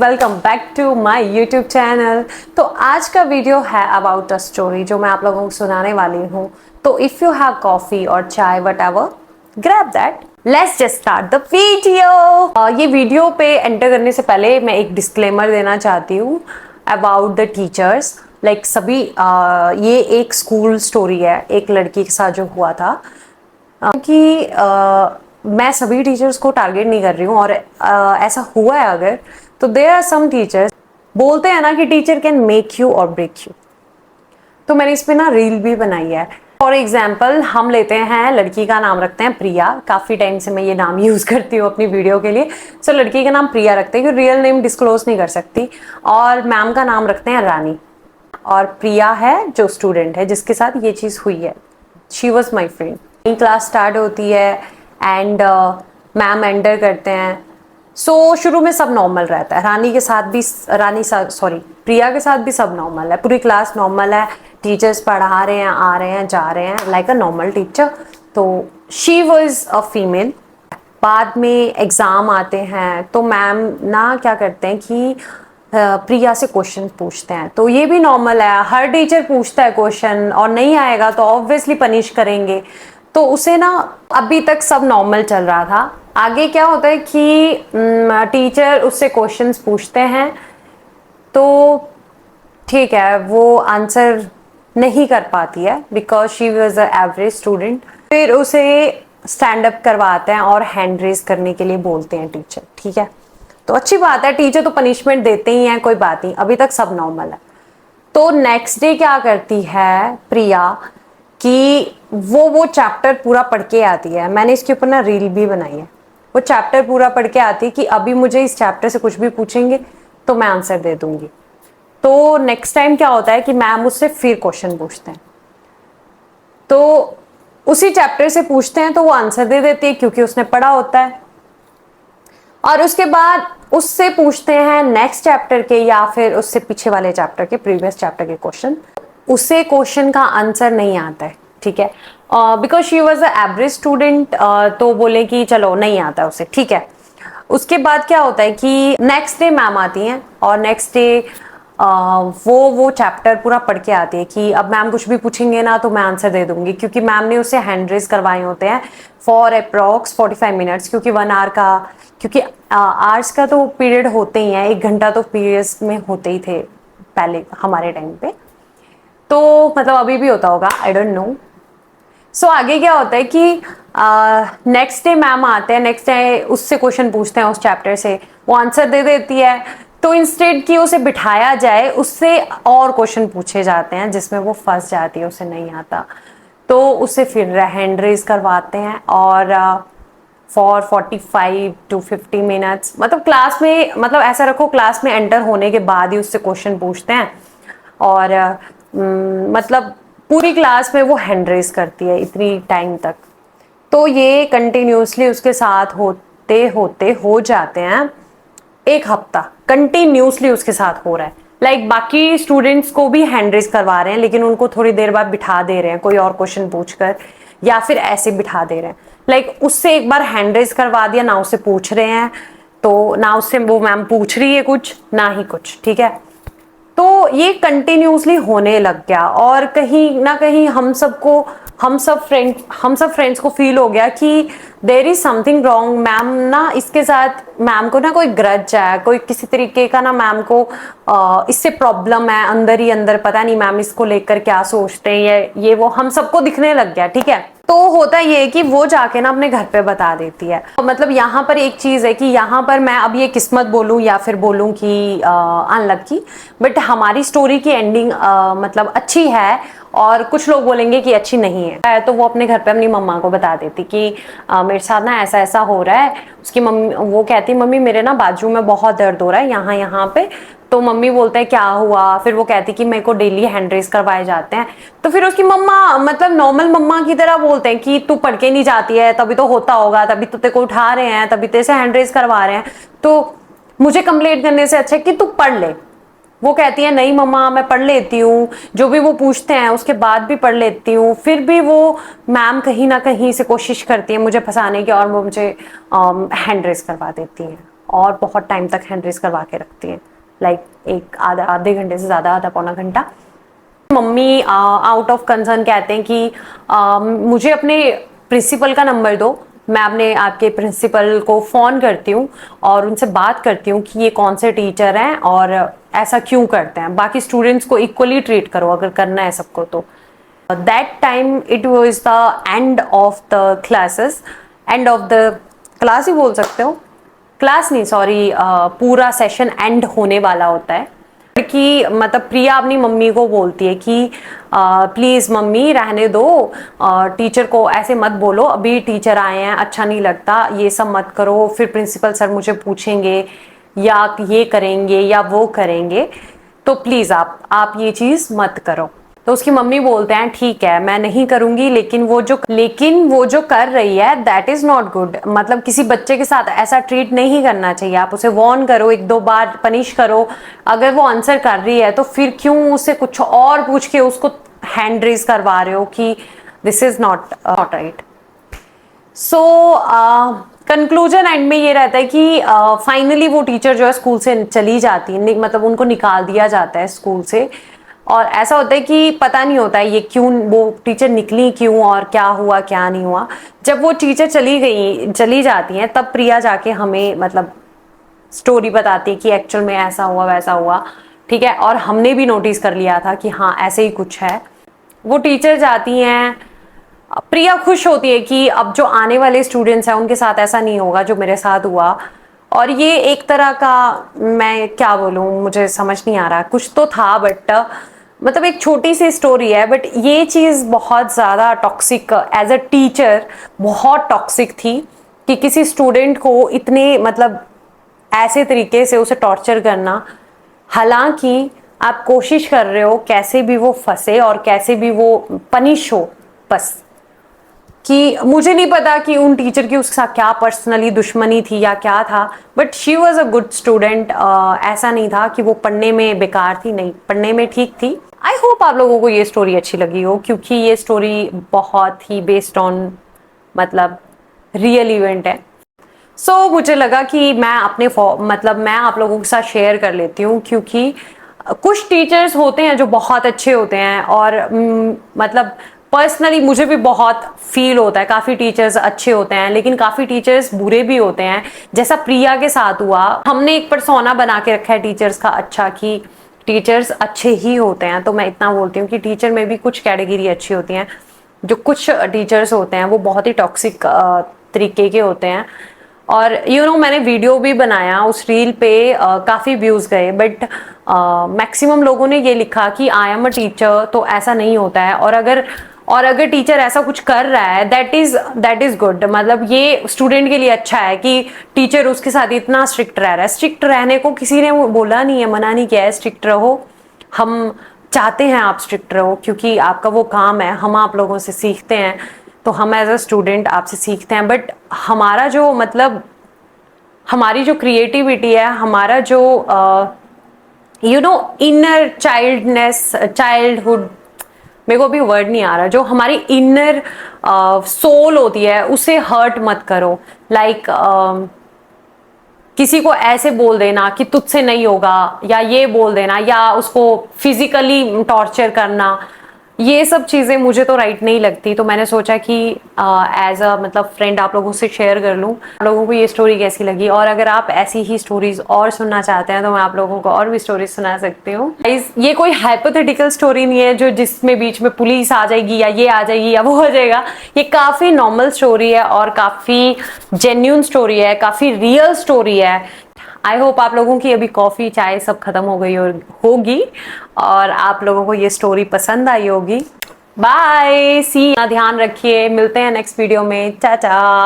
Welcome back to my YouTube channel. तो आज का वीडियो है अबाउट अ स्टोरी जो मैं आप लोगों को सुनाने वाली हूँ। तो इफ़ यू हैव कॉफ़ी और चाय what ever, grab that. Let's just start the video. ये वीडियो पे एंटर करने से पहले मैं एक डिस्क्लेमर देना चाहती हूँ अबाउट द टीचर्स। लाइक सभी ये एक स्कूल स्टोरी है, एक लड़की के साथ जो हुआ था। कि मैं सभी टीचर्स को टारगेट नहीं कर रही हूँ, और ऐसा हुआ है अगर, तो देयर आर सम टीचर्स, बोलते हैं ना कि टीचर कैन मेक यू और ब्रेक यू। तो मैंने इस पे ना रील भी बनाई है। फॉर एग्जाम्पल हम लेते हैं, लड़की का नाम रखते हैं प्रिया। काफ़ी टाइम से मैं ये नाम यूज़ करती हूँ अपनी वीडियो के लिए। सो लड़की का नाम प्रिया रखते हैं क्योंकि रियल नेम डिस्क्लोज नहीं कर सकती। और मैम का नाम रखते हैं रानी। और प्रिया है जो स्टूडेंट है जिसके साथ ये चीज़ हुई है। She was my friend. Class start होती है एंड मैम एंटर करते हैं। सो शुरू में सब नॉर्मल रहता है, रानी के साथ भी, प्रिया के साथ भी सब नॉर्मल है, पूरी क्लास नॉर्मल है। टीचर्स पढ़ा रहे हैं, आ रहे हैं, जा रहे हैं लाइक अ नॉर्मल टीचर। तो शी वॉज अ फीमेल। बाद में एग्ज़ाम आते हैं तो मैम ना क्या करते हैं कि प्रिया से क्वेश्चन पूछते हैं। तो ये भी नॉर्मल है, हर टीचर पूछता है क्वेश्चन, और नहीं आएगा तो ऑब्वियसली पनिश करेंगे। तो उसे ना अभी तक सब नॉर्मल चल रहा था। आगे क्या होता है कि टीचर उससे क्वेश्चंस पूछते हैं, तो ठीक है वो आंसर नहीं कर पाती है because she was a average student. फिर उसे स्टैंड अप करवाते हैं और हैंड रेज करने के लिए बोलते हैं टीचर। ठीक है, तो अच्छी बात है, टीचर तो पनिशमेंट देते ही हैं, कोई बात नहीं, अभी तक सब नॉर्मल है। तो नेक्स्ट डे क्या करती है प्रिया कि वो चैप्टर पूरा पढ़ के आती है। मैंने इसके ऊपर ना रील भी बनाई है। वो चैप्टर पूरा पढ़ के आती है कि अभी मुझे इस चैप्टर से कुछ भी पूछेंगे तो मैं आंसर दे दूंगी। तो नेक्स्ट टाइम क्या होता है कि मैम उससे फिर क्वेश्चन पूछते हैं, तो उसी चैप्टर से पूछते हैं तो वो आंसर दे देती है क्योंकि उसने पढ़ा होता है। और उसके बाद उससे पूछते हैं नेक्स्ट चैप्टर के या फिर उससे पीछे वाले चैप्टर के, प्रीवियस चैप्टर के क्वेश्चन। उसे क्वेश्चन का आंसर नहीं आता है, ठीक है, because she was a average student. तो बोले कि चलो नहीं आता उसे, ठीक है। उसके बाद क्या होता है कि नेक्स्ट डे मैम आती हैं और नेक्स्ट डे वो चैप्टर पूरा पढ़ के आती है कि अब मैम कुछ भी पूछेंगे ना तो मैं आंसर दे दूंगी, क्योंकि मैम ने उसे हैंड रेज करवाए होते हैं फॉर अप्रॉक्स 45 मिनट्स, क्योंकि 1 आवर का, क्योंकि आर्ट्स का तो पीरियड होते ही हैं, 1 घंटा तो पीरियड्स में होते ही थे पहले हमारे टाइम पे। तो मतलब अभी भी होता होगा, आई डोंट नो। सो आगे क्या होता है कि नेक्स्ट डे मैम आते हैं, नेक्स्ट डे उससे क्वेश्चन पूछते हैं उस चैप्टर से, वो आंसर दे देती है। तो इंस्टेड कि उसे बिठाया जाए, उससे और क्वेश्चन पूछे जाते हैं जिसमें वो फंस जाती है, उसे नहीं आता। तो उसे फिर हैंड रेज करवाते हैं और फॉर 45 to 50 मिनट्स, मतलब क्लास में, मतलब ऐसा रखो क्लास में एंटर होने के बाद ही उससे क्वेश्चन पूछते हैं। और मतलब पूरी क्लास में वो हैंड रेज करती है इतनी टाइम तक। तो ये कंटिन्यूसली उसके साथ होते होते हो जाते हैं 1 हफ्ता, कंटिन्यूसली उसके साथ हो रहा है। लाइक बाकी स्टूडेंट्स को भी हैंड रेज करवा रहे हैं, लेकिन उनको थोड़ी देर बाद बिठा दे रहे हैं कोई और क्वेश्चन पूछकर, या फिर ऐसे बिठा दे रहे हैं। लाइक उससे एक बार हैंड रेज करवा दिया, ना उससे पूछ रहे हैं, तो ना उससे वो मैम पूछ रही है कुछ, ना ही कुछ, ठीक है। तो ये कंटिन्यूसली होने लग गया, और कहीं ना कहीं हम सब फ्रेंड्स को फील हो गया कि there is something wrong. Ma'am ना इसके साथ, मैम को ना कोई ग्रज है, कोई किसी तरीके का ना मैम को इससे प्रॉब्लम है अंदर ही अंदर, पता नहीं मैम इसको लेकर क्या सोचते हैं, ये वो हम सबको दिखने लग गया, ठीक है। तो होता ये है कि वो जाके ना अपने घर पे बता देती है। मतलब यहाँ पर एक चीज है कि यहाँ पर मैं अब ये किस्मत बोलूं या फिर बोलूं कि अनलकी, बट हमारी स्टोरी की एंडिंग मतलब अच्छी है, और कुछ लोग बोलेंगे कि अच्छी नहीं है। तो वो अपने घर पे अपनी मम्मा को बता देती कि मेरे साथ ना ऐसा ऐसा हो रहा है। उसकी मम्मी, वो कहती मम्मी मेरे ना बाजू में बहुत दर्द हो रहा है यहाँ यहाँ पे। तो मम्मी बोलते हैं क्या हुआ, फिर वो कहती कि मेरे को डेली हैंड रेज करवाए जाते हैं। तो फिर उसकी मम्मा मतलब नॉर्मल मम्मा की तरह बोलते हैं कि तू पढ़ के नहीं जाती है, तभी तो होता होगा, तभी तो तेरे को उठा रहे हैं, तभी तेरे से हैंड रेज करवा रहे हैं, तो मुझे कंप्लेंट करने से अच्छा है कि तू पढ़ ले। वो कहती है नहीं मम्मा मैं पढ़ लेती हूँ, जो भी वो पूछते हैं उसके बाद भी पढ़ लेती हूँ। फिर भी वो मैम कहीं ना कहीं से कोशिश करती है मुझे फंसाने की, और वो मुझे हैंड रेज करवा देती है। और बहुत टाइम तक हैंड रेस करवा के रखती हैं, लाइक एक आधे घंटे से ज़्यादा, आधा पौना घंटा। मम्मी आउट ऑफ कंसर्न कहते हैं कि मुझे अपने प्रिंसिपल का नंबर दो, मैं अपने आपके प्रिंसिपल को फ़ोन करती हूँ और उनसे बात करती हूँ कि ये कौन से टीचर हैं और ऐसा क्यों करते हैं, बाकी स्टूडेंट्स को इक्वली ट्रीट करो अगर करना है सबको तो। That time it was the end of the classes, end of the class ही बोल सकते हो, क्लास नहीं सॉरी, पूरा सेशन एंड होने वाला होता है कि मतलब प्रिया अपनी मम्मी को बोलती है कि प्लीज़ मम्मी रहने दो, टीचर को ऐसे मत बोलो, अभी टीचर आए हैं, अच्छा नहीं लगता, ये सब मत करो, फिर प्रिंसिपल सर मुझे पूछेंगे या ये करेंगे या वो करेंगे, तो प्लीज़ आप ये चीज़ मत करो। तो उसकी मम्मी बोलते हैं ठीक है मैं नहीं करूंगी, लेकिन वो जो कर रही है दैट इज नॉट गुड, मतलब किसी बच्चे के साथ ऐसा ट्रीट नहीं करना चाहिए, आप उसे वार्न करो, एक दो बार पनिश करो, अगर वो आंसर कर रही है तो फिर क्यों उससे कुछ और पूछ के उसको हैंड रेज करवा रहे हो कि this is not right. So conclusion and में ये रहता है कि फाइनली वो टीचर जो है स्कूल से चली जाती है, मतलब उनको निकाल दिया जाता है स्कूल से, और ऐसा होता है कि पता नहीं होता है ये क्यों, वो टीचर निकली क्यों और क्या हुआ क्या नहीं हुआ। जब वो टीचर चली जाती हैं तब प्रिया जाके हमें मतलब स्टोरी बताती है कि एक्चुअल में ऐसा हुआ वैसा हुआ, ठीक है, और हमने भी नोटिस कर लिया था कि हाँ ऐसे ही कुछ है। वो टीचर जाती हैं, प्रिया खुश होती है कि अब जो आने वाले स्टूडेंट्स हैं उनके साथ ऐसा नहीं होगा जो मेरे साथ हुआ, और ये एक तरह का, मैं क्या बोलूँ मुझे समझ नहीं आ रहा, कुछ तो था बट मतलब एक छोटी सी स्टोरी है, बट ये चीज़ बहुत ज़्यादा टॉक्सिक एज अ टीचर, बहुत टॉक्सिक थी कि किसी स्टूडेंट को इतने मतलब ऐसे तरीके से उसे टॉर्चर करना, हालांकि आप कोशिश कर रहे हो कैसे भी वो फंसे और कैसे भी वो पनिश हो, बस कि मुझे नहीं पता कि उन टीचर की उसके साथ क्या पर्सनली दुश्मनी थी या क्या था, but she was a good student. ऐसा नहीं था कि वो पढ़ने में बेकार थी, नहीं पढ़ने में ठीक थी। आई होप आप लोगों को ये स्टोरी अच्छी लगी हो, क्योंकि ये स्टोरी बहुत ही बेस्ड ऑन मतलब रियल इवेंट है। सो मुझे लगा कि मैं अपने मतलब मैं आप लोगों के साथ शेयर कर लेती हूँ, क्योंकि कुछ टीचर्स होते हैं जो बहुत अच्छे होते हैं और मतलब पर्सनली मुझे भी बहुत फील होता है, काफ़ी टीचर्स अच्छे होते हैं लेकिन काफ़ी टीचर्स बुरे भी होते हैं, जैसा प्रिया के साथ हुआ। हमने एक पर्सोना बना के रखा है टीचर्स का अच्छा, कि टीचर्स अच्छे ही होते हैं, तो मैं इतना बोलती हूँ कि टीचर में भी कुछ कैटेगरी अच्छी होती हैं, जो कुछ टीचर्स होते हैं वो बहुत ही टॉक्सिक तरीके के होते हैं। और मैंने वीडियो भी बनाया, उस रील पे काफ़ी व्यूज़ गए, बट मैक्सिमम लोगों ने ये लिखा कि आई एम अ टीचर, तो ऐसा नहीं होता है, और अगर टीचर ऐसा कुछ कर रहा है दैट इज़ गुड, मतलब ये स्टूडेंट के लिए अच्छा है कि टीचर उसके साथ इतना स्ट्रिक्ट रह रहा है। स्ट्रिक्ट रहने को किसी ने बोला नहीं है, मना नहीं किया है, स्ट्रिक्ट रहो, हम चाहते हैं आप स्ट्रिक्ट रहो क्योंकि आपका वो काम है, हम आप लोगों से सीखते हैं, तो हम एज अ स्टूडेंट आपसे सीखते हैं, बट हमारा जो मतलब हमारी जो क्रिएटिविटी है, हमारा जो इनर चाइल्डहुड, मेरे को अभी वर्ड नहीं आ रहा, जो हमारी इनर सोल होती है उसे हर्ट मत करो। लाइक किसी को ऐसे बोल देना कि तुझसे नहीं होगा, या ये बोल देना, या उसको फिजिकली टॉर्चर करना, ये सब चीज़ें मुझे तो राइट नहीं लगती। तो मैंने सोचा कि एज अ मतलब फ्रेंड आप लोगों से शेयर कर लूँ, आप लोगों को ये स्टोरी कैसी लगी, और अगर आप ऐसी ही स्टोरीज और सुनना चाहते हैं तो मैं आप लोगों को और भी स्टोरीज सुना सकती हूँ। ये कोई हाइपोथेटिकल स्टोरी नहीं है जो जिसमें बीच में पुलिस आ जाएगी या ये आ जाएगी या वो हो जाएगा। ये काफ़ी नॉर्मल स्टोरी है और काफ़ी जेन्यून स्टोरी है, काफ़ी रियल स्टोरी है। आई होप आप लोगों की अभी कॉफ़ी चाय सब खत्म हो गई होगी और आप लोगों को ये स्टोरी पसंद आई होगी। बाय, सी, ध्यान रखिए, मिलते हैं नेक्स्ट वीडियो में, चाचा।